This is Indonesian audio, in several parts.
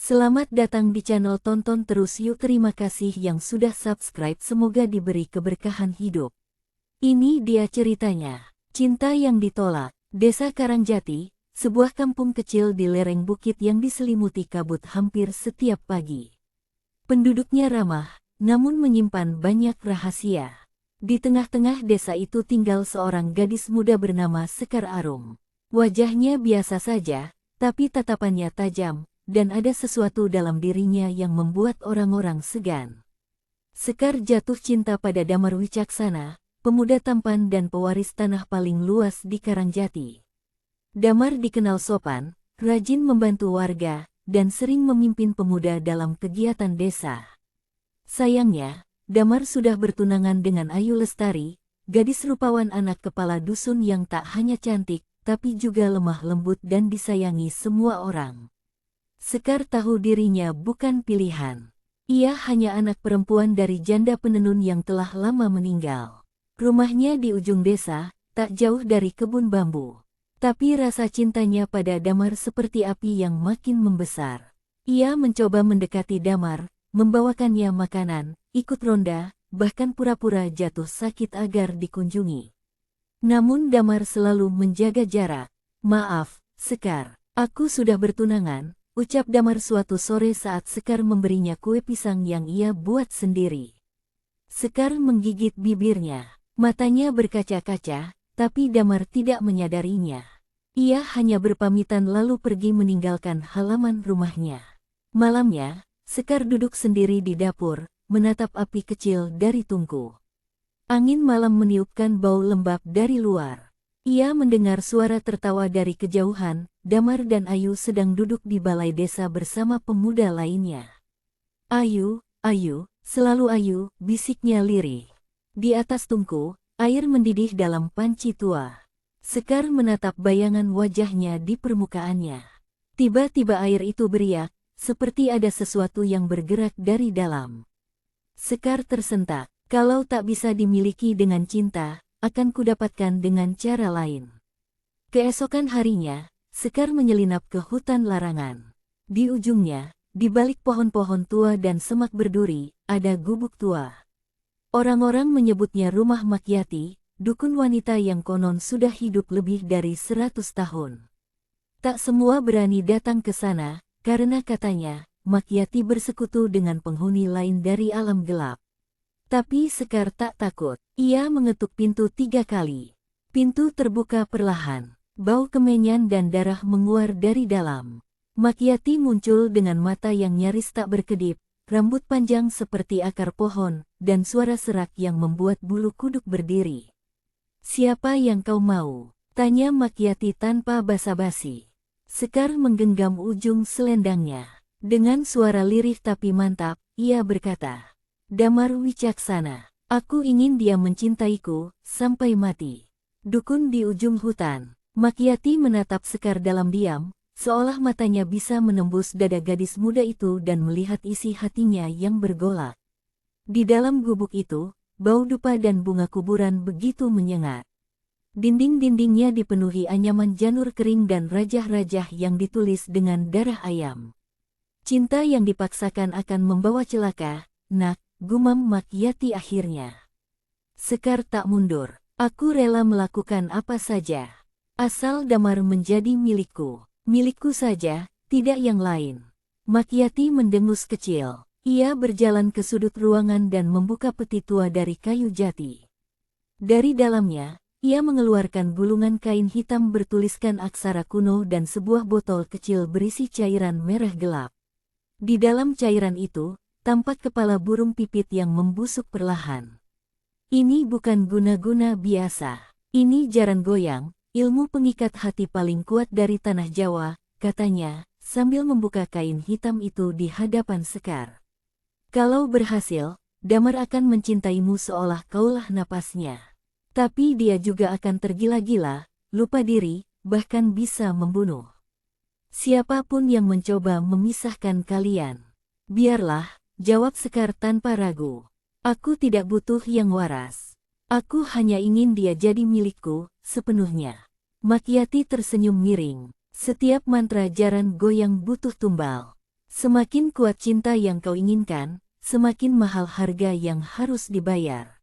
Selamat datang di channel Tonton Terus Yuk. Terima kasih yang sudah subscribe, semoga diberi keberkahan hidup. Ini dia ceritanya. Cinta yang ditolak. Desa Karangjati, sebuah kampung kecil di lereng bukit yang diselimuti kabut hampir setiap pagi. Penduduknya ramah, namun menyimpan banyak rahasia. Di tengah-tengah desa itu tinggal seorang gadis muda bernama Sekar Arum. Wajahnya biasa saja, tapi tatapannya tajam, dan ada sesuatu dalam dirinya yang membuat orang-orang segan. Sekar jatuh cinta pada Damar Wicaksana, pemuda tampan dan pewaris tanah paling luas di Karangjati. Damar dikenal sopan, rajin membantu warga, dan sering memimpin pemuda dalam kegiatan desa. Sayangnya, Damar sudah bertunangan dengan Ayu Lestari, gadis rupawan anak kepala dusun yang tak hanya cantik, tapi juga lemah lembut dan disayangi semua orang. Sekar tahu dirinya bukan pilihan. Ia hanya anak perempuan dari janda penenun yang telah lama meninggal. Rumahnya di ujung desa, tak jauh dari kebun bambu. Tapi rasa cintanya pada Damar seperti api yang makin membesar. Ia mencoba mendekati Damar, membawakannya makanan, ikut ronda, bahkan pura-pura jatuh sakit agar dikunjungi. Namun Damar selalu menjaga jarak. "Maaf, Sekar, aku sudah bertunangan," ucap Damar suatu sore saat Sekar memberinya kue pisang yang ia buat sendiri. Sekar menggigit bibirnya, matanya berkaca-kaca, tapi Damar tidak menyadarinya. Ia hanya berpamitan lalu pergi meninggalkan halaman rumahnya. Malamnya, Sekar duduk sendiri di dapur, menatap api kecil dari tungku. Angin malam meniupkan bau lembab dari luar. Ia mendengar suara tertawa dari kejauhan. Damar dan Ayu sedang duduk di balai desa bersama pemuda lainnya. "Ayu, Ayu, selalu Ayu," bisiknya lirih. Di atas tungku, air mendidih dalam panci tua. Sekar menatap bayangan wajahnya di permukaannya. Tiba-tiba air itu beriak, seperti ada sesuatu yang bergerak dari dalam. Sekar tersentak. "Kalau tak bisa dimiliki dengan cinta, akan kudapatkan dengan cara lain." Keesokan harinya, Sekar menyelinap ke hutan larangan. Di ujungnya, di balik pohon-pohon tua dan semak berduri, ada gubuk tua. Orang-orang menyebutnya rumah Makyati, dukun wanita yang konon sudah hidup lebih dari 100 tahun. Tak semua berani datang ke sana, karena katanya, Makyati bersekutu dengan penghuni lain dari alam gelap. Tapi Sekar tak takut. Ia mengetuk pintu 3 kali. Pintu terbuka perlahan. Bau kemenyan dan darah menguar dari dalam. Makyati muncul dengan mata yang nyaris tak berkedip, rambut panjang seperti akar pohon, dan suara serak yang membuat bulu kuduk berdiri. "Siapa yang kau mau?" tanya Makyati tanpa basa-basi. Sekar menggenggam ujung selendangnya. Dengan suara lirih tapi mantap, ia berkata, "Damar Wicaksana, aku ingin dia mencintaiku sampai mati." Dukun di ujung hutan. Makyati menatap Sekar dalam diam, seolah matanya bisa menembus dada gadis muda itu dan melihat isi hatinya yang bergolak. Di dalam gubuk itu, bau dupa dan bunga kuburan begitu menyengat. Dinding-dindingnya dipenuhi anyaman janur kering dan rajah-rajah yang ditulis dengan darah ayam. "Cinta yang dipaksakan akan membawa celaka, nak," gumam Makyati akhirnya. Sekar tak mundur. "Aku rela melakukan apa saja. Asal Damar menjadi milikku. Milikku saja, tidak yang lain." Makyati mendengus kecil. Ia berjalan ke sudut ruangan dan membuka peti tua dari kayu jati. Dari dalamnya, ia mengeluarkan gulungan kain hitam bertuliskan aksara kuno dan sebuah botol kecil berisi cairan merah gelap. Di dalam cairan itu, tampak kepala burung pipit yang membusuk perlahan. "Ini bukan guna-guna biasa. Ini jaran goyang, ilmu pengikat hati paling kuat dari tanah Jawa," katanya, sambil membuka kain hitam itu di hadapan Sekar. "Kalau berhasil, Damar akan mencintaimu seolah kaulah napasnya. Tapi dia juga akan tergila-gila, lupa diri, bahkan bisa membunuh. Siapapun yang mencoba memisahkan kalian, biarlah," jawab Sekar tanpa ragu. "Aku tidak butuh yang waras. Aku hanya ingin dia jadi milikku sepenuhnya." Makyati tersenyum miring. Setiap mantra jaran goyang butuh tumbal. Semakin kuat cinta yang kau inginkan, semakin mahal harga yang harus dibayar.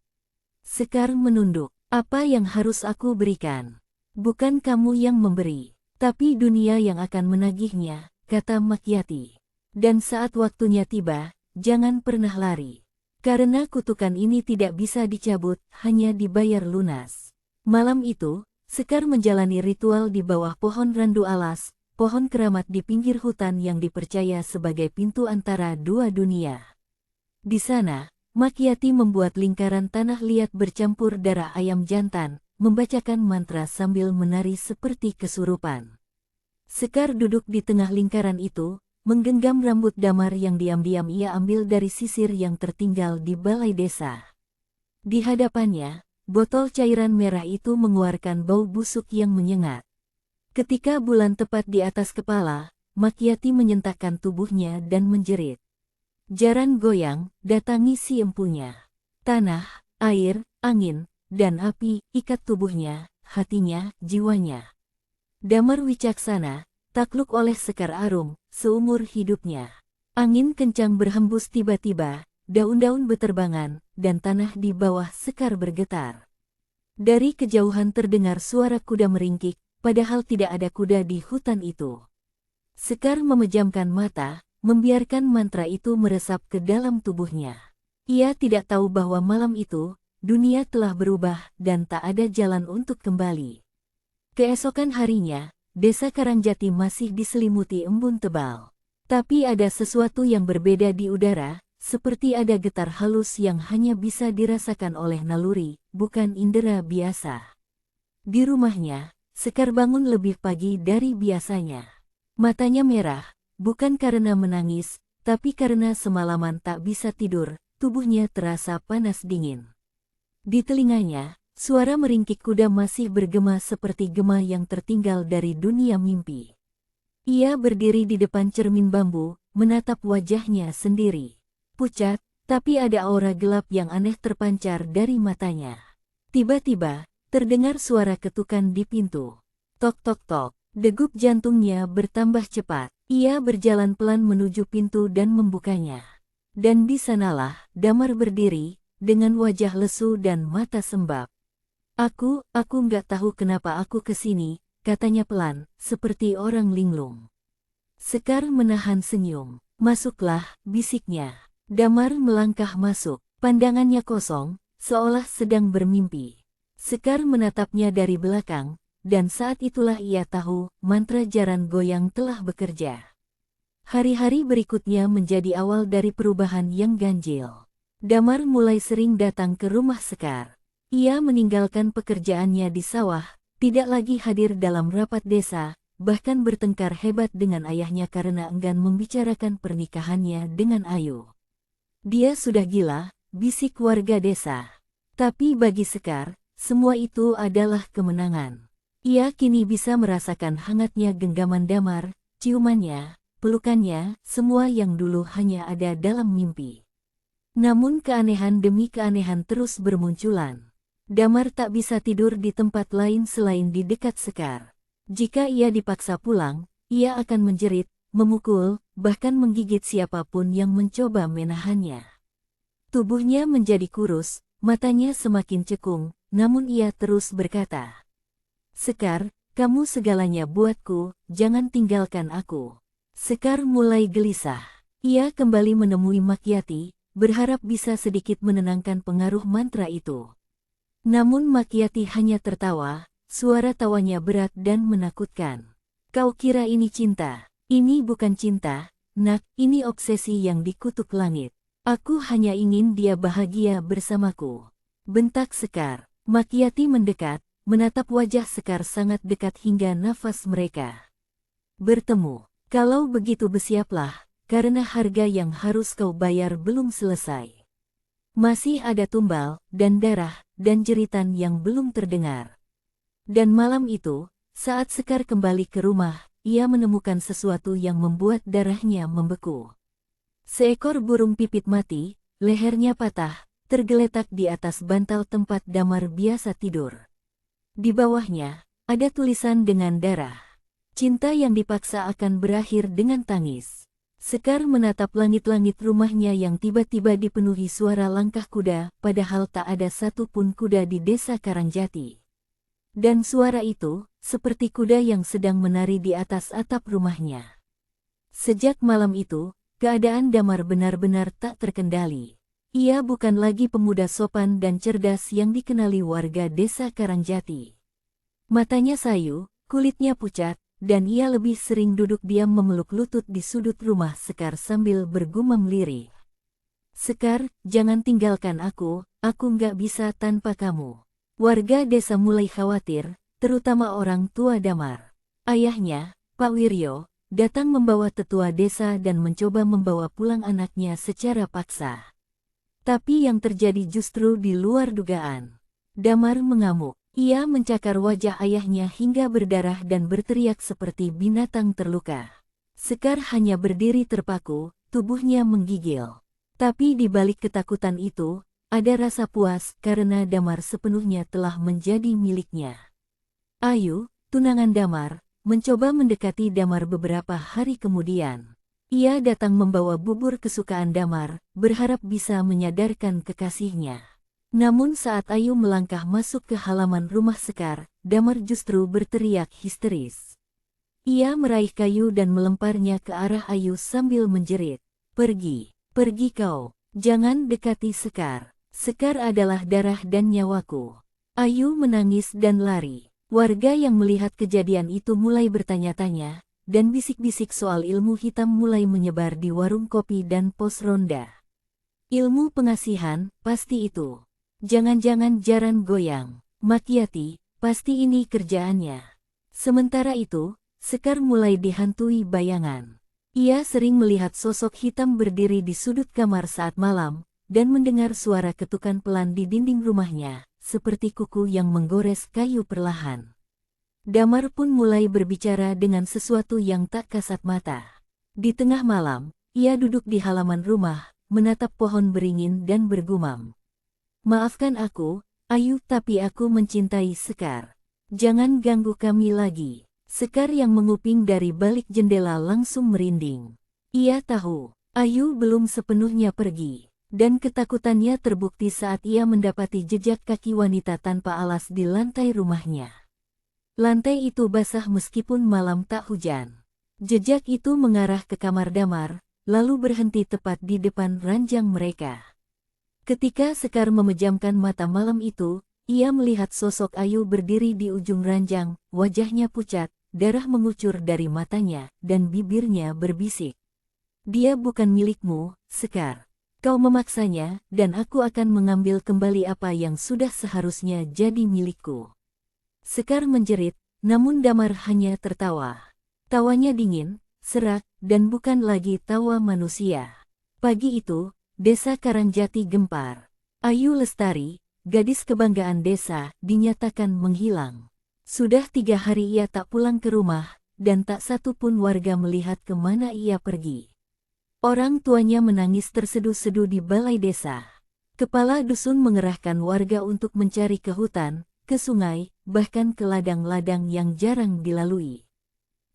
Sekar menunduk. Apa yang harus aku berikan? Bukan kamu yang memberi, tapi dunia yang akan menagihnya, kata Makyati. Dan saat waktunya tiba, jangan pernah lari. Karena kutukan ini tidak bisa dicabut, hanya dibayar lunas. Malam itu, Sekar menjalani ritual di bawah pohon randu alas, pohon keramat di pinggir hutan yang dipercaya sebagai pintu antara dua dunia. Di sana, Makyati membuat lingkaran tanah liat bercampur darah ayam jantan, membacakan mantra sambil menari seperti kesurupan. Sekar duduk di tengah lingkaran itu, menggenggam rambut damar yang diam-diam ia ambil dari sisir yang tertinggal di balai desa. Di hadapannya, botol cairan merah itu mengeluarkan bau busuk yang menyengat. Ketika bulan tepat di atas kepala, Makyati menyentakkan tubuhnya dan menjerit. Jaran goyang, datangi si empunya. Tanah, air, angin, dan api, ikat tubuhnya, hatinya, jiwanya. Damar wicaksana, takluk oleh Sekar Arum, seumur hidupnya. Angin kencang berhembus tiba-tiba, daun-daun beterbangan, dan tanah di bawah Sekar bergetar. Dari kejauhan terdengar suara kuda meringkik, padahal tidak ada kuda di hutan itu. Sekar memejamkan mata, membiarkan mantra itu meresap ke dalam tubuhnya. Ia tidak tahu bahwa malam itu, dunia telah berubah dan tak ada jalan untuk kembali. Keesokan harinya, desa Karangjati masih diselimuti embun tebal. Tapi ada sesuatu yang berbeda di udara, seperti ada getar halus yang hanya bisa dirasakan oleh naluri, bukan indera biasa. Di rumahnya, Sekar bangun lebih pagi dari biasanya. Matanya merah, bukan karena menangis, tapi karena semalaman tak bisa tidur, tubuhnya terasa panas dingin. Di telinganya, suara meringkik kuda masih bergema seperti gema yang tertinggal dari dunia mimpi. Ia berdiri di depan cermin bambu, menatap wajahnya sendiri. Pucat, tapi ada aura gelap yang aneh terpancar dari matanya. Tiba-tiba, terdengar suara ketukan di pintu. Tok tok tok, degup jantungnya bertambah cepat. Ia berjalan pelan menuju pintu dan membukanya. Dan di sanalah, Damar berdiri, dengan wajah lesu dan mata sembab. Aku nggak tahu kenapa aku kesini, katanya pelan, seperti orang linglung. Sekar menahan senyum. Masuklah, bisiknya. Damar melangkah masuk, pandangannya kosong, seolah sedang bermimpi. Sekar menatapnya dari belakang, dan saat itulah ia tahu, mantra jaran goyang telah bekerja. Hari-hari berikutnya menjadi awal dari perubahan yang ganjil. Damar mulai sering datang ke rumah Sekar. Ia meninggalkan pekerjaannya di sawah, tidak lagi hadir dalam rapat desa, bahkan bertengkar hebat dengan ayahnya karena enggan membicarakan pernikahannya dengan Ayu. Dia sudah gila, bisik warga desa. Tapi bagi Sekar, semua itu adalah kemenangan. Ia kini bisa merasakan hangatnya genggaman Damar, ciumannya, pelukannya, semua yang dulu hanya ada dalam mimpi. Namun keanehan demi keanehan terus bermunculan. Damar tak bisa tidur di tempat lain selain di dekat Sekar. Jika ia dipaksa pulang, ia akan menjerit, memukul, bahkan menggigit siapapun yang mencoba menahannya. Tubuhnya menjadi kurus, matanya semakin cekung, namun ia terus berkata, Sekar, kamu segalanya buatku, jangan tinggalkan aku. Sekar mulai gelisah. Ia kembali menemui Makyati, berharap bisa sedikit menenangkan pengaruh mantra itu. Namun Makyati hanya tertawa, suara tawanya berat dan menakutkan. Kau kira ini cinta? Ini bukan cinta, nak, ini obsesi yang dikutuk langit. Aku hanya ingin dia bahagia bersamaku. Bentak Sekar. Makyati mendekat, menatap wajah Sekar sangat dekat hingga nafas mereka bertemu. Kalau begitu bersiaplah, karena harga yang harus kau bayar belum selesai. Masih ada tumbal, dan darah, dan jeritan yang belum terdengar. Dan malam itu, saat Sekar kembali ke rumah, ia menemukan sesuatu yang membuat darahnya membeku. Seekor burung pipit mati, lehernya patah, tergeletak di atas bantal tempat Damar biasa tidur. Di bawahnya, ada tulisan dengan darah. Cinta yang dipaksa akan berakhir dengan tangis. Sekar menatap langit-langit rumahnya yang tiba-tiba dipenuhi suara langkah kuda, padahal tak ada satupun kuda di desa Karangjati. Dan suara itu, seperti kuda yang sedang menari di atas atap rumahnya. Sejak malam itu, keadaan Damar benar-benar tak terkendali. Ia bukan lagi pemuda sopan dan cerdas yang dikenali warga desa Karangjati. Matanya sayu, kulitnya pucat, dan ia lebih sering duduk diam memeluk lutut di sudut rumah Sekar sambil bergumam lirih. "Sekar, jangan tinggalkan aku nggak bisa tanpa kamu." Warga desa mulai khawatir, terutama orang tua Damar. Ayahnya, Pak Wiryo, datang membawa tetua desa dan mencoba membawa pulang anaknya secara paksa. Tapi yang terjadi justru di luar dugaan. Damar mengamuk. Ia mencakar wajah ayahnya hingga berdarah dan berteriak seperti binatang terluka. Sekar hanya berdiri terpaku, tubuhnya menggigil. Tapi di balik ketakutan itu, ada rasa puas karena Damar sepenuhnya telah menjadi miliknya. Ayu, tunangan Damar, mencoba mendekati Damar beberapa hari kemudian. Ia datang membawa bubur kesukaan Damar, berharap bisa menyadarkan kekasihnya. Namun saat Ayu melangkah masuk ke halaman rumah Sekar, Damar justru berteriak histeris. Ia meraih kayu dan melemparnya ke arah Ayu sambil menjerit, "Pergi, pergi kau, jangan dekati Sekar. Sekar adalah darah dan nyawaku." Ayu menangis dan lari. Warga yang melihat kejadian itu mulai bertanya-tanya, dan bisik-bisik soal ilmu hitam mulai menyebar di warung kopi dan pos ronda. Ilmu pengasihan, pasti itu. Jangan-jangan jaran goyang. Makiati, pasti ini kerjaannya. Sementara itu, Sekar mulai dihantui bayangan. Ia sering melihat sosok hitam berdiri di sudut kamar saat malam, dan mendengar suara ketukan pelan di dinding rumahnya, seperti kuku yang menggores kayu perlahan. Damar pun mulai berbicara dengan sesuatu yang tak kasat mata. Di tengah malam, ia duduk di halaman rumah, menatap pohon beringin dan bergumam. "Maafkan aku, Ayu, tapi aku mencintai Sekar. Jangan ganggu kami lagi." Sekar yang menguping dari balik jendela langsung merinding. Ia tahu, Ayu belum sepenuhnya pergi, dan ketakutannya terbukti saat ia mendapati jejak kaki wanita tanpa alas di lantai rumahnya. Lantai itu basah meskipun malam tak hujan. Jejak itu mengarah ke kamar Damar, lalu berhenti tepat di depan ranjang mereka. Ketika Sekar memejamkan mata malam itu, ia melihat sosok Ayu berdiri di ujung ranjang, wajahnya pucat, darah mengucur dari matanya, dan bibirnya berbisik. "Dia bukan milikmu, Sekar. Kau memaksanya, dan aku akan mengambil kembali apa yang sudah seharusnya jadi milikku." Sekar menjerit, namun Damar hanya tertawa. Tawanya dingin, serak, dan bukan lagi tawa manusia. Pagi itu, Desa Karangjati gempar. Ayu Lestari, gadis kebanggaan desa, dinyatakan menghilang. Sudah 3 hari ia tak pulang ke rumah, dan tak satu pun warga melihat kemana ia pergi. Orang tuanya menangis terseduh-seduh di balai desa. Kepala dusun mengerahkan warga untuk mencari ke hutan, ke sungai, bahkan ke ladang-ladang yang jarang dilalui.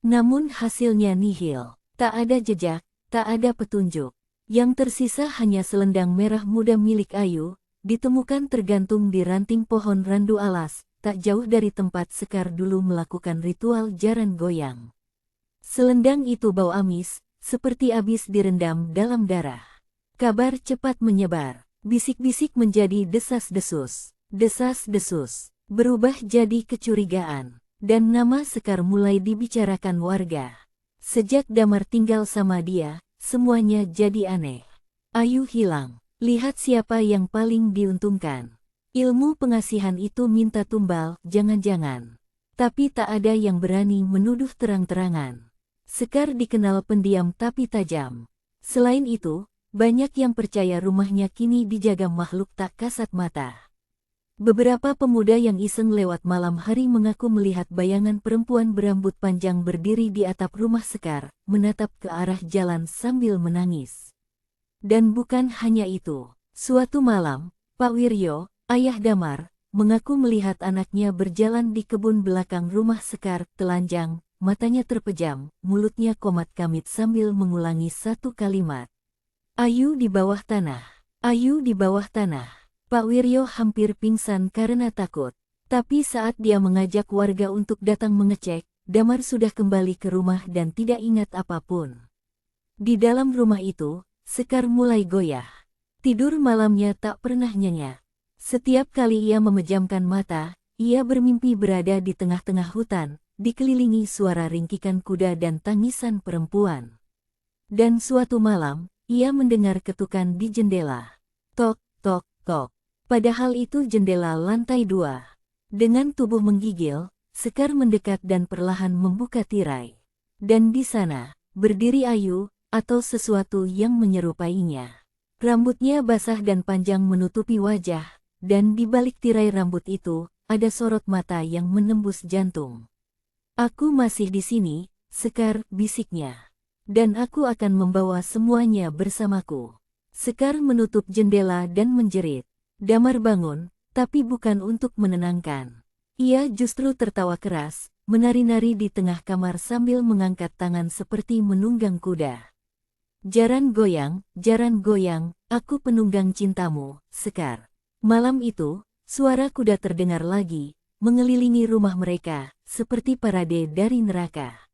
Namun hasilnya nihil, tak ada jejak, tak ada petunjuk. Yang tersisa hanya selendang merah muda milik Ayu, ditemukan tergantung di ranting pohon randu alas, tak jauh dari tempat Sekar dulu melakukan ritual jaran goyang. Selendang itu bau amis, seperti habis direndam dalam darah. Kabar cepat menyebar, bisik-bisik menjadi desas-desus, desas-desus, berubah jadi kecurigaan, dan nama Sekar mulai dibicarakan warga. Sejak Damar tinggal sama dia, semuanya jadi aneh. Ayu hilang. Lihat siapa yang paling diuntungkan. Ilmu pengasihan itu minta tumbal, jangan-jangan. Tapi tak ada yang berani menuduh terang-terangan. Sekar dikenal pendiam tapi tajam. Selain itu, banyak yang percaya rumahnya kini dijaga makhluk tak kasat mata. Beberapa pemuda yang iseng lewat malam hari mengaku melihat bayangan perempuan berambut panjang berdiri di atap rumah Sekar, menatap ke arah jalan sambil menangis. Dan bukan hanya itu. Suatu malam, Pak Wiryo, ayah Damar, mengaku melihat anaknya berjalan di kebun belakang rumah Sekar, telanjang, matanya terpejam, mulutnya komat kamit sambil mengulangi satu kalimat. Ayu di bawah tanah. Ayu di bawah tanah. Pak Wiryo hampir pingsan karena takut. Tapi saat dia mengajak warga untuk datang mengecek, Damar sudah kembali ke rumah dan tidak ingat apapun. Di dalam rumah itu, Sekar mulai goyah. Tidur malamnya tak pernah nyenyak. Setiap kali ia memejamkan mata, ia bermimpi berada di tengah-tengah hutan, dikelilingi suara ringkikan kuda dan tangisan perempuan. Dan suatu malam, ia mendengar ketukan di jendela. Tok, tok, tok. Padahal itu jendela lantai 2. Dengan tubuh menggigil, Sekar mendekat dan perlahan membuka tirai. Dan di sana, berdiri Ayu, atau sesuatu yang menyerupainya. Rambutnya basah dan panjang menutupi wajah, dan di balik tirai rambut itu, ada sorot mata yang menembus jantung. Aku masih di sini, Sekar, bisiknya. Dan aku akan membawa semuanya bersamaku. Sekar menutup jendela dan menjerit. Damar bangun, tapi bukan untuk menenangkan. Ia justru tertawa keras, menari-nari di tengah kamar sambil mengangkat tangan seperti menunggang kuda. Jaran goyang, aku penunggang cintamu, Sekar. Malam itu, suara kuda terdengar lagi, mengelilingi rumah mereka, seperti parade dari neraka.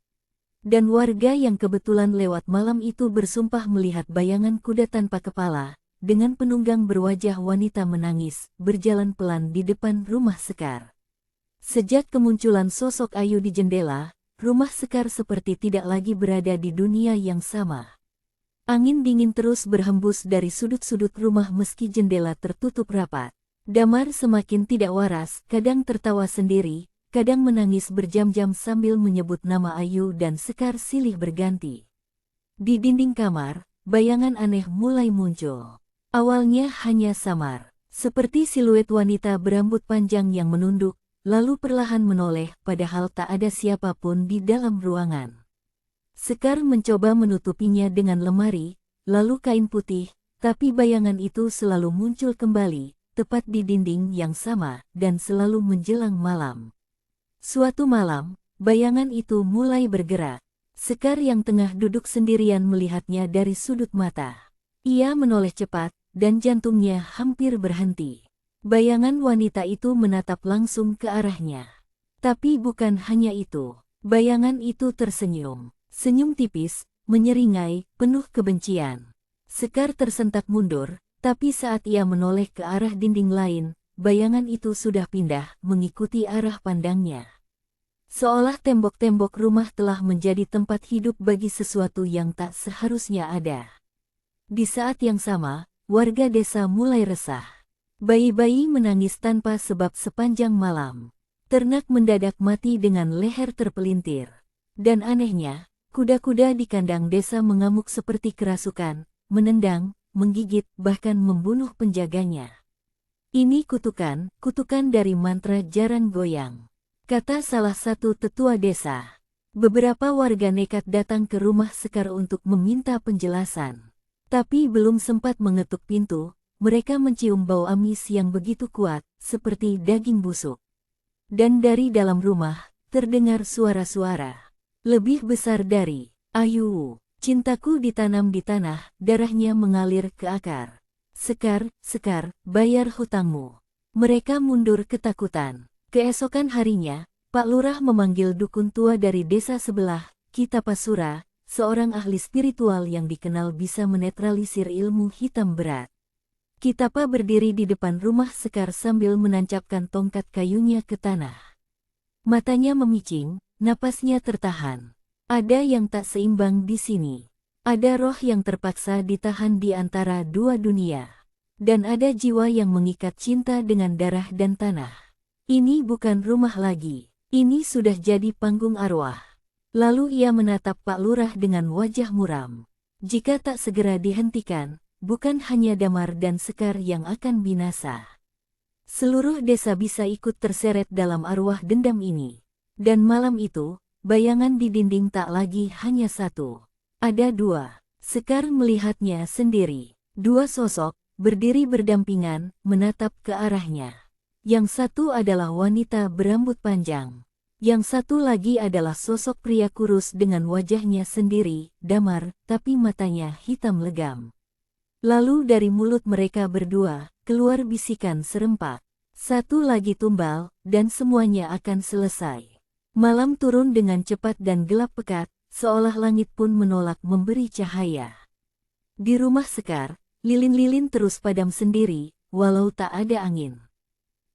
Dan warga yang kebetulan lewat malam itu bersumpah melihat bayangan kuda tanpa kepala, dengan penunggang berwajah wanita menangis, berjalan pelan di depan rumah Sekar. Sejak kemunculan sosok Ayu di jendela, rumah Sekar seperti tidak lagi berada di dunia yang sama. Angin dingin terus berhembus dari sudut-sudut rumah meski jendela tertutup rapat. Damar semakin tidak waras, kadang tertawa sendiri, kadang menangis berjam-jam sambil menyebut nama Ayu dan Sekar silih berganti. Di dinding kamar, bayangan aneh mulai muncul. Awalnya hanya samar, seperti siluet wanita berambut panjang yang menunduk, lalu perlahan menoleh padahal tak ada siapapun di dalam ruangan. Sekar mencoba menutupinya dengan lemari, lalu kain putih, tapi bayangan itu selalu muncul kembali, tepat di dinding yang sama, dan selalu menjelang malam. Suatu malam, bayangan itu mulai bergerak. Sekar yang tengah duduk sendirian melihatnya dari sudut mata. Ia menoleh cepat, dan jantungnya hampir berhenti. Bayangan wanita itu menatap langsung ke arahnya. Tapi bukan hanya itu, bayangan itu tersenyum. Senyum tipis, menyeringai, penuh kebencian. Sekar tersentak mundur, tapi saat ia menoleh ke arah dinding lain, bayangan itu sudah pindah, mengikuti arah pandangnya. Seolah tembok-tembok rumah telah menjadi tempat hidup bagi sesuatu yang tak seharusnya ada. Di saat yang sama, warga desa mulai resah. Bayi-bayi menangis tanpa sebab sepanjang malam. Ternak mendadak mati dengan leher terpelintir. Dan anehnya, kuda-kuda di kandang desa mengamuk seperti kerasukan, menendang, menggigit, bahkan membunuh penjaganya. Ini kutukan dari mantra jaran goyang, kata salah satu tetua desa. Beberapa warga nekat datang ke rumah Sekar untuk meminta penjelasan. Tapi belum sempat mengetuk pintu, mereka mencium bau amis yang begitu kuat, seperti daging busuk. Dan dari dalam rumah, terdengar suara-suara. Lebih besar dari, Ayu, cintaku ditanam di tanah, darahnya mengalir ke akar. Sekar, bayar hutangmu. Mereka mundur ketakutan. Keesokan harinya, Pak Lurah memanggil dukun tua dari desa sebelah, Kitapasura, seorang ahli spiritual yang dikenal bisa menetralisir ilmu hitam berat. Kitapa berdiri di depan rumah Sekar sambil menancapkan tongkat kayunya ke tanah. Matanya memicing, napasnya tertahan. Ada yang tak seimbang di sini. Ada roh yang terpaksa ditahan di antara dua dunia. Dan ada jiwa yang mengikat cinta dengan darah dan tanah. Ini bukan rumah lagi. Ini sudah jadi panggung arwah. Lalu ia menatap Pak Lurah dengan wajah muram. Jika tak segera dihentikan, bukan hanya Damar dan Sekar yang akan binasa. Seluruh desa bisa ikut terseret dalam arwah dendam ini. Dan malam itu, bayangan di dinding tak lagi hanya satu. Ada dua. Sekar melihatnya sendiri. Dua sosok, berdiri berdampingan, menatap ke arahnya. Yang satu adalah wanita berambut panjang. Yang satu lagi adalah sosok pria kurus dengan wajahnya sendiri, damar, tapi matanya hitam legam. Lalu dari mulut mereka berdua, keluar bisikan serempak. Satu lagi tumbal, dan semuanya akan selesai. Malam turun dengan cepat dan gelap pekat, seolah langit pun menolak memberi cahaya. Di rumah Sekar, lilin-lilin terus padam sendiri, walau tak ada angin.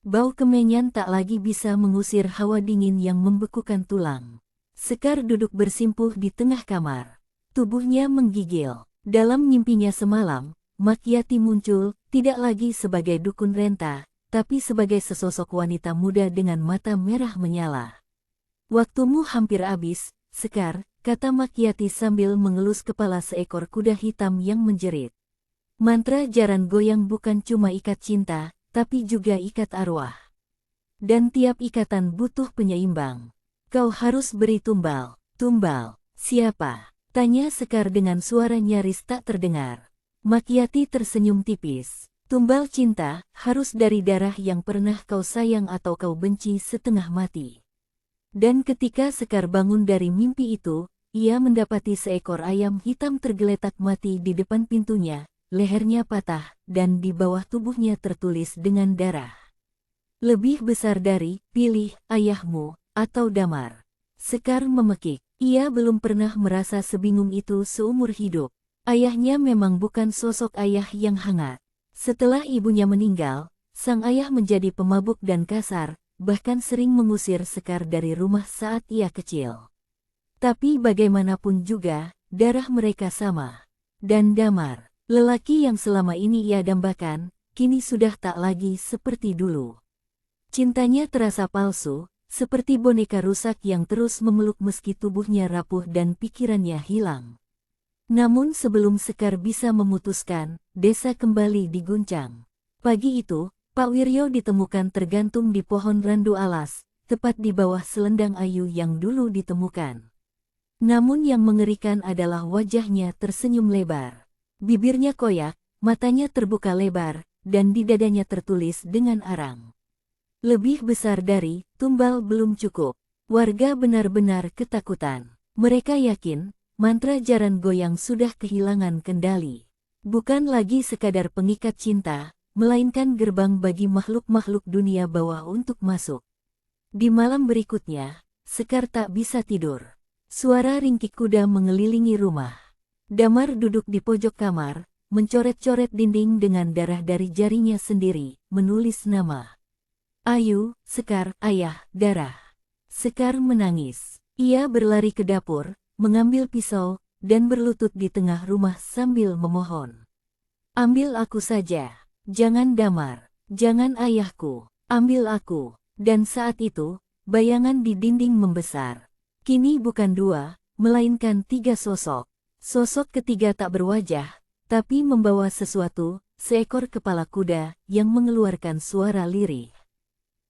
Bau kemenyan tak lagi bisa mengusir hawa dingin yang membekukan tulang. Sekar duduk bersimpuh di tengah kamar. Tubuhnya menggigil. Dalam mimpinya semalam, Makyati muncul, tidak lagi sebagai dukun renta, tapi sebagai sesosok wanita muda dengan mata merah menyala. Waktumu hampir habis, Sekar, kata Makyati sambil mengelus kepala seekor kuda hitam yang menjerit. Mantra jaran goyang bukan cuma ikat cinta, tapi juga ikat arwah. Dan tiap ikatan butuh penyeimbang. Kau harus beri tumbal. Tumbal, siapa? Tanya Sekar dengan suara nyaris tak terdengar. Makyati tersenyum tipis. Tumbal cinta, harus dari darah yang pernah kau sayang atau kau benci setengah mati. Dan ketika Sekar bangun dari mimpi itu, ia mendapati seekor ayam hitam tergeletak mati di depan pintunya. Lehernya patah, dan di bawah tubuhnya tertulis dengan darah. Lebih besar dari, pilih, ayahmu, atau Damar. Sekar memekik. Ia belum pernah merasa sebingung itu seumur hidup. Ayahnya memang bukan sosok ayah yang hangat. Setelah ibunya meninggal, sang ayah menjadi pemabuk dan kasar, bahkan sering mengusir Sekar dari rumah saat ia kecil. Tapi bagaimanapun juga, darah mereka sama. Dan Damar, lelaki yang selama ini ia dambakan, kini sudah tak lagi seperti dulu. Cintanya terasa palsu, seperti boneka rusak yang terus memeluk meski tubuhnya rapuh dan pikirannya hilang. Namun sebelum Sekar bisa memutuskan, desa kembali diguncang. Pagi itu, Pak Wiryo ditemukan tergantung di pohon randu alas, tepat di bawah selendang ayu yang dulu ditemukan. Namun yang mengerikan adalah wajahnya tersenyum lebar. Bibirnya koyak, matanya terbuka lebar, dan di dadanya tertulis dengan arang. Lebih besar dari, tumbal belum cukup. Warga benar-benar ketakutan. Mereka yakin, mantra jaran goyang sudah kehilangan kendali. Bukan lagi sekadar pengikat cinta, melainkan gerbang bagi makhluk-makhluk dunia bawah untuk masuk. Di malam berikutnya, Sekar tak bisa tidur. Suara ringkik kuda mengelilingi rumah. Damar duduk di pojok kamar, mencoret-coret dinding dengan darah dari jarinya sendiri, menulis nama. Ayu, Sekar, ayah, darah. Sekar menangis. Ia berlari ke dapur, mengambil pisau, dan berlutut di tengah rumah sambil memohon. Ambil aku saja. Jangan Damar. Jangan ayahku. Ambil aku. Dan saat itu, bayangan di dinding membesar. Kini bukan dua, melainkan tiga sosok. Sosok ketiga tak berwajah, tapi membawa sesuatu, seekor kepala kuda yang mengeluarkan suara lirih.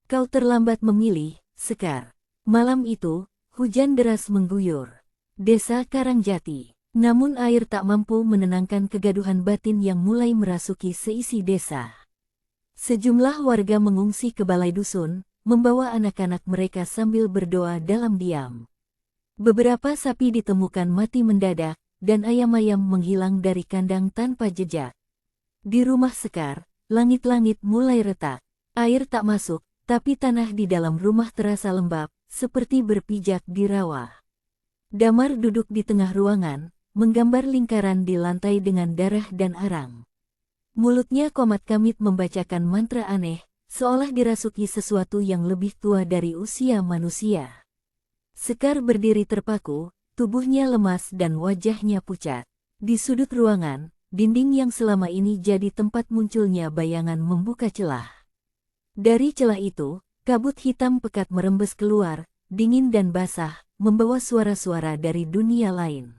Kau terlambat memilih, Sekar. Malam itu, hujan deras mengguyur. Desa Karangjati. Namun air tak mampu menenangkan kegaduhan batin yang mulai merasuki seisi desa. Sejumlah warga mengungsi ke balai dusun, membawa anak-anak mereka sambil berdoa dalam diam. Beberapa sapi ditemukan mati mendadak, dan ayam-ayam menghilang dari kandang tanpa jejak. Di rumah Sekar, langit-langit mulai retak. Air tak masuk, tapi tanah di dalam rumah terasa lembab, seperti berpijak di rawa. Damar duduk di tengah ruangan, menggambar lingkaran di lantai dengan darah dan arang. Mulutnya komat-kamit membacakan mantra aneh, seolah dirasuki sesuatu yang lebih tua dari usia manusia. Sekar berdiri terpaku, tubuhnya lemas dan wajahnya pucat. Di sudut ruangan, dinding yang selama ini jadi tempat munculnya bayangan membuka celah. Dari celah itu, kabut hitam pekat merembes keluar, dingin dan basah, membawa suara-suara dari dunia lain.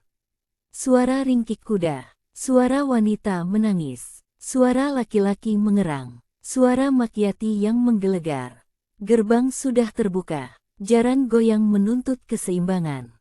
Suara ringkik kuda, suara wanita menangis, suara laki-laki mengerang, suara Makyati yang menggelegar. Gerbang sudah terbuka, jaran goyang menuntut keseimbangan.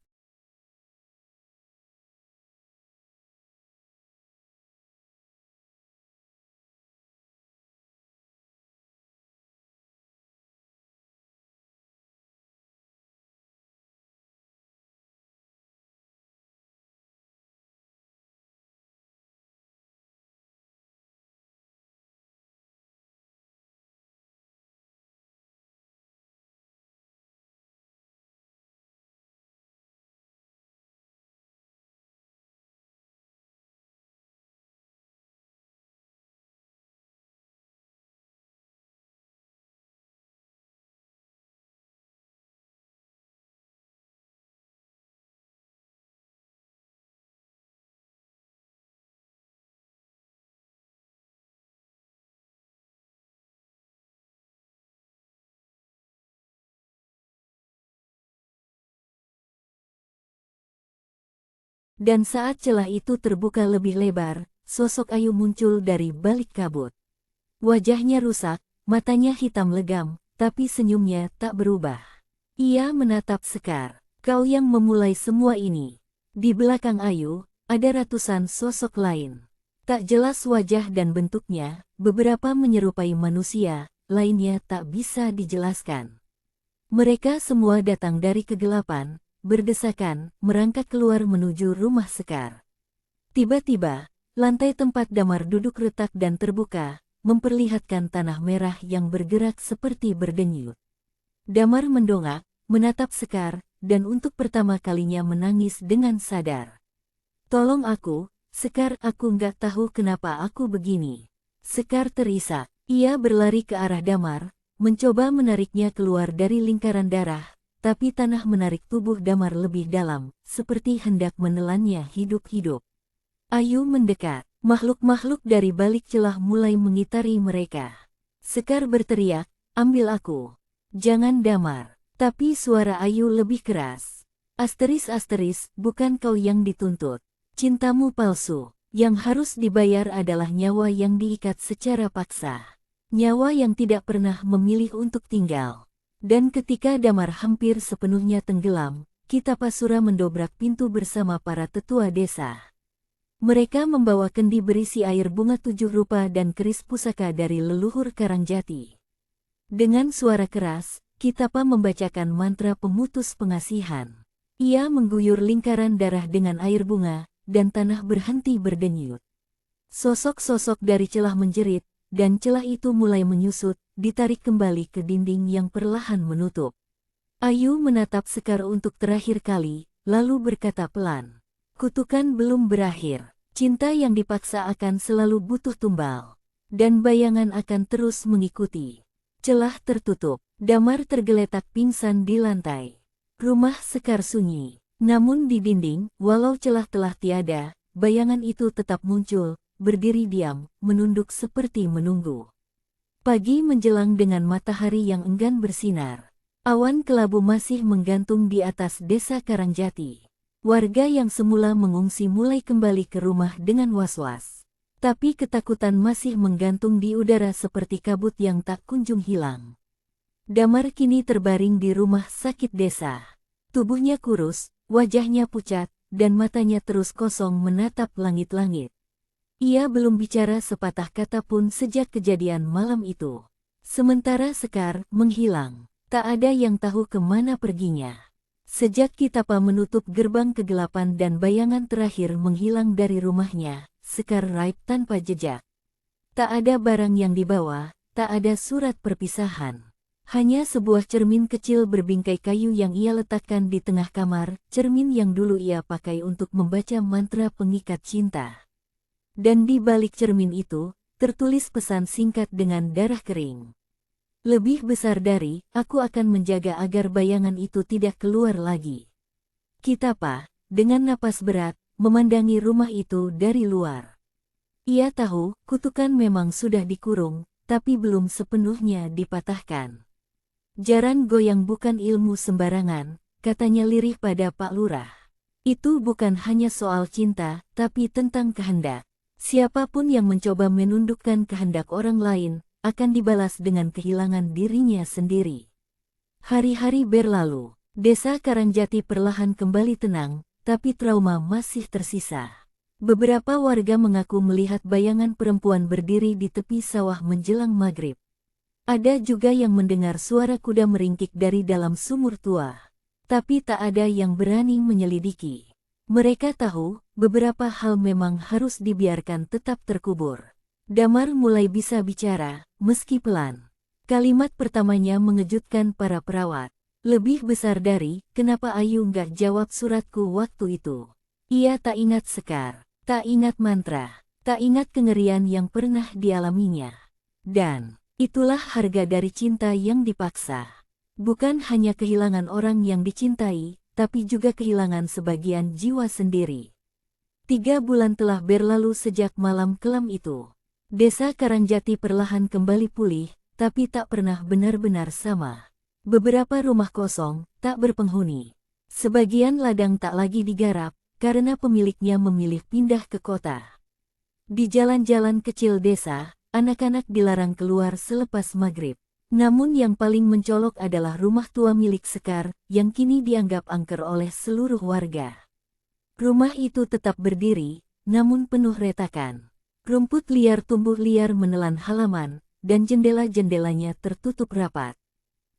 Dan saat celah itu terbuka lebih lebar, sosok Ayu muncul dari balik kabut. Wajahnya rusak, matanya hitam legam, tapi senyumnya tak berubah. Ia menatap Sekar. Kau yang memulai semua ini. Di belakang Ayu, ada ratusan sosok lain. Tak jelas wajah dan bentuknya, beberapa menyerupai manusia, lainnya tak bisa dijelaskan. Mereka semua datang dari kegelapan, berdesakan, merangkak keluar menuju rumah Sekar. Tiba-tiba, lantai tempat Damar duduk retak dan terbuka, memperlihatkan tanah merah yang bergerak seperti berdenyut. Damar mendongak, menatap Sekar, dan untuk pertama kalinya menangis dengan sadar. Tolong aku, Sekar, aku nggak tahu kenapa aku begini. Sekar terisak, ia berlari ke arah Damar, mencoba menariknya keluar dari lingkaran darah, tapi tanah menarik tubuh Damar lebih dalam, seperti hendak menelannya hidup-hidup. Ayu mendekat. Makhluk-makhluk dari balik celah mulai mengitari mereka. Sekar berteriak, ambil aku. Jangan Damar. Tapi suara Ayu lebih keras. Asteris, bukan kau yang dituntut. Cintamu palsu. Yang harus dibayar adalah nyawa yang diikat secara paksa. Nyawa yang tidak pernah memilih untuk tinggal. Dan ketika Damar hampir sepenuhnya tenggelam, Kitapasura mendobrak pintu bersama para tetua desa. Mereka membawa kendi berisi air bunga 7 rupa dan keris pusaka dari leluhur Karangjati. Dengan suara keras, Kitapa membacakan mantra pemutus pengasihan. Ia mengguyur lingkaran darah dengan air bunga, dan tanah berhenti berdenyut. Sosok-sosok dari celah menjerit, dan celah itu mulai menyusut, ditarik kembali ke dinding yang perlahan menutup. Ayu menatap Sekar untuk terakhir kali, lalu berkata pelan. Kutukan belum berakhir. Cinta yang dipaksa akan selalu butuh tumbal. Dan bayangan akan terus mengikuti. Celah tertutup. Damar tergeletak pingsan di lantai. Rumah Sekar sunyi. Namun di dinding, walau celah telah tiada, bayangan itu tetap muncul, berdiri diam, menunduk seperti menunggu. Pagi menjelang dengan matahari yang enggan bersinar. Awan kelabu masih menggantung di atas desa Karangjati. Warga yang semula mengungsi mulai kembali ke rumah dengan was-was. Tapi ketakutan masih menggantung di udara seperti kabut yang tak kunjung hilang. Damar kini terbaring di rumah sakit desa. Tubuhnya kurus, wajahnya pucat, dan matanya terus kosong menatap langit-langit. Ia belum bicara sepatah kata pun sejak kejadian malam itu. Sementara Sekar menghilang. Tak ada yang tahu kemana perginya. Sejak Kitapa menutup gerbang kegelapan dan bayangan terakhir menghilang dari rumahnya, Sekar raib tanpa jejak. Tak ada barang yang dibawa, tak ada surat perpisahan. Hanya sebuah cermin kecil berbingkai kayu yang ia letakkan di tengah kamar, cermin yang dulu ia pakai untuk membaca mantra pengikat cinta. Dan di balik cermin itu, tertulis pesan singkat dengan darah kering. Lebih besar dari, aku akan menjaga agar bayangan itu tidak keluar lagi. Kitapa, dengan napas berat, memandangi rumah itu dari luar. Ia tahu, kutukan memang sudah dikurung, tapi belum sepenuhnya dipatahkan. Jaran goyang bukan ilmu sembarangan, katanya lirih pada Pak Lurah. Itu bukan hanya soal cinta, tapi tentang kehendak. Siapapun yang mencoba menundukkan kehendak orang lain, akan dibalas dengan kehilangan dirinya sendiri. Hari-hari berlalu, desa Karangjati perlahan kembali tenang, tapi trauma masih tersisa. Beberapa warga mengaku melihat bayangan perempuan berdiri di tepi sawah menjelang maghrib. Ada juga yang mendengar suara kuda meringkik dari dalam sumur tua. Tapi tak ada yang berani menyelidiki. Mereka tahu, beberapa hal memang harus dibiarkan tetap terkubur. Damar mulai bisa bicara, meski pelan. Kalimat pertamanya mengejutkan para perawat. Lebih besar dari, kenapa Ayu nggak jawab suratku waktu itu. Ia tak ingat Sekar, tak ingat mantra, tak ingat kengerian yang pernah dialaminya. Dan, itulah harga dari cinta yang dipaksa. Bukan hanya kehilangan orang yang dicintai, tapi juga kehilangan sebagian jiwa sendiri. 3 bulan telah berlalu sejak malam kelam itu. Desa Karangjati perlahan kembali pulih, tapi tak pernah benar-benar sama. Beberapa rumah kosong, tak berpenghuni. Sebagian ladang tak lagi digarap, karena pemiliknya memilih pindah ke kota. Di jalan-jalan kecil desa, anak-anak dilarang keluar selepas maghrib. Namun yang paling mencolok adalah rumah tua milik Sekar, yang kini dianggap angker oleh seluruh warga. Rumah itu tetap berdiri, namun penuh retakan. Rumput liar tumbuh liar menelan halaman, dan jendela-jendelanya tertutup rapat.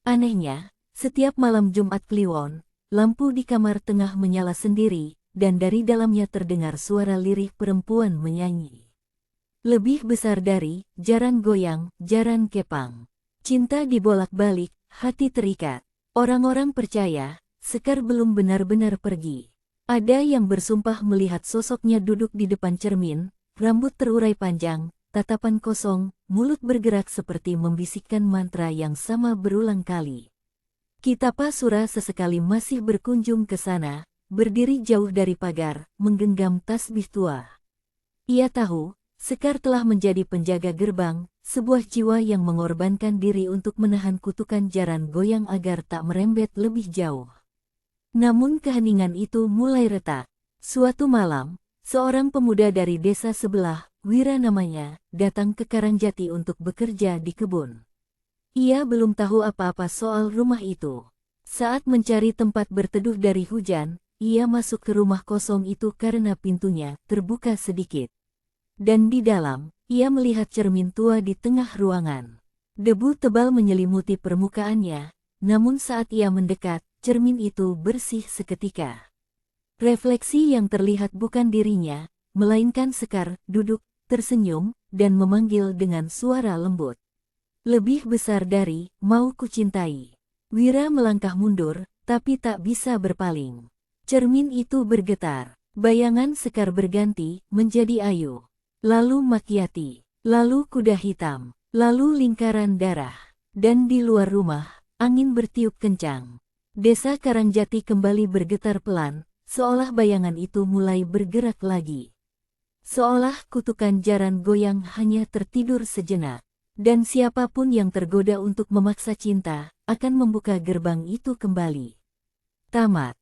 Anehnya, setiap malam Jumat Kliwon, lampu di kamar tengah menyala sendiri, dan dari dalamnya terdengar suara lirih perempuan menyanyi. Lebih besar dari jaran goyang, jaran kepang. Cinta dibolak-balik, hati terikat. Orang-orang percaya, Sekar belum benar-benar pergi. Ada yang bersumpah melihat sosoknya duduk di depan cermin, rambut terurai panjang, tatapan kosong, mulut bergerak seperti membisikkan mantra yang sama berulang kali. Kitapasura sesekali masih berkunjung ke sana, berdiri jauh dari pagar, menggenggam tasbih tua. Ia tahu, Sekar telah menjadi penjaga gerbang, sebuah jiwa yang mengorbankan diri untuk menahan kutukan jaran goyang agar tak merembet lebih jauh. Namun keheningan itu mulai retak. Suatu malam, seorang pemuda dari desa sebelah, Wira namanya, datang ke Karangjati untuk bekerja di kebun. Ia belum tahu apa-apa soal rumah itu. Saat mencari tempat berteduh dari hujan, ia masuk ke rumah kosong itu karena pintunya terbuka sedikit. Dan di dalam, ia melihat cermin tua di tengah ruangan. Debu tebal menyelimuti permukaannya, namun saat ia mendekat, cermin itu bersih seketika. Refleksi yang terlihat bukan dirinya, melainkan Sekar, duduk, tersenyum, dan memanggil dengan suara lembut. Lebih besar dari, mau kucintai. Wira melangkah mundur, tapi tak bisa berpaling. Cermin itu bergetar. Bayangan Sekar berganti, menjadi Ayu. Lalu Makiati. Lalu kuda hitam. Lalu lingkaran darah. Dan di luar rumah, angin bertiup kencang. Desa Karangjati kembali bergetar pelan, seolah bayangan itu mulai bergerak lagi. Seolah kutukan jaran goyang hanya tertidur sejenak. Dan siapapun yang tergoda untuk memaksa cinta, akan membuka gerbang itu kembali. Tamat.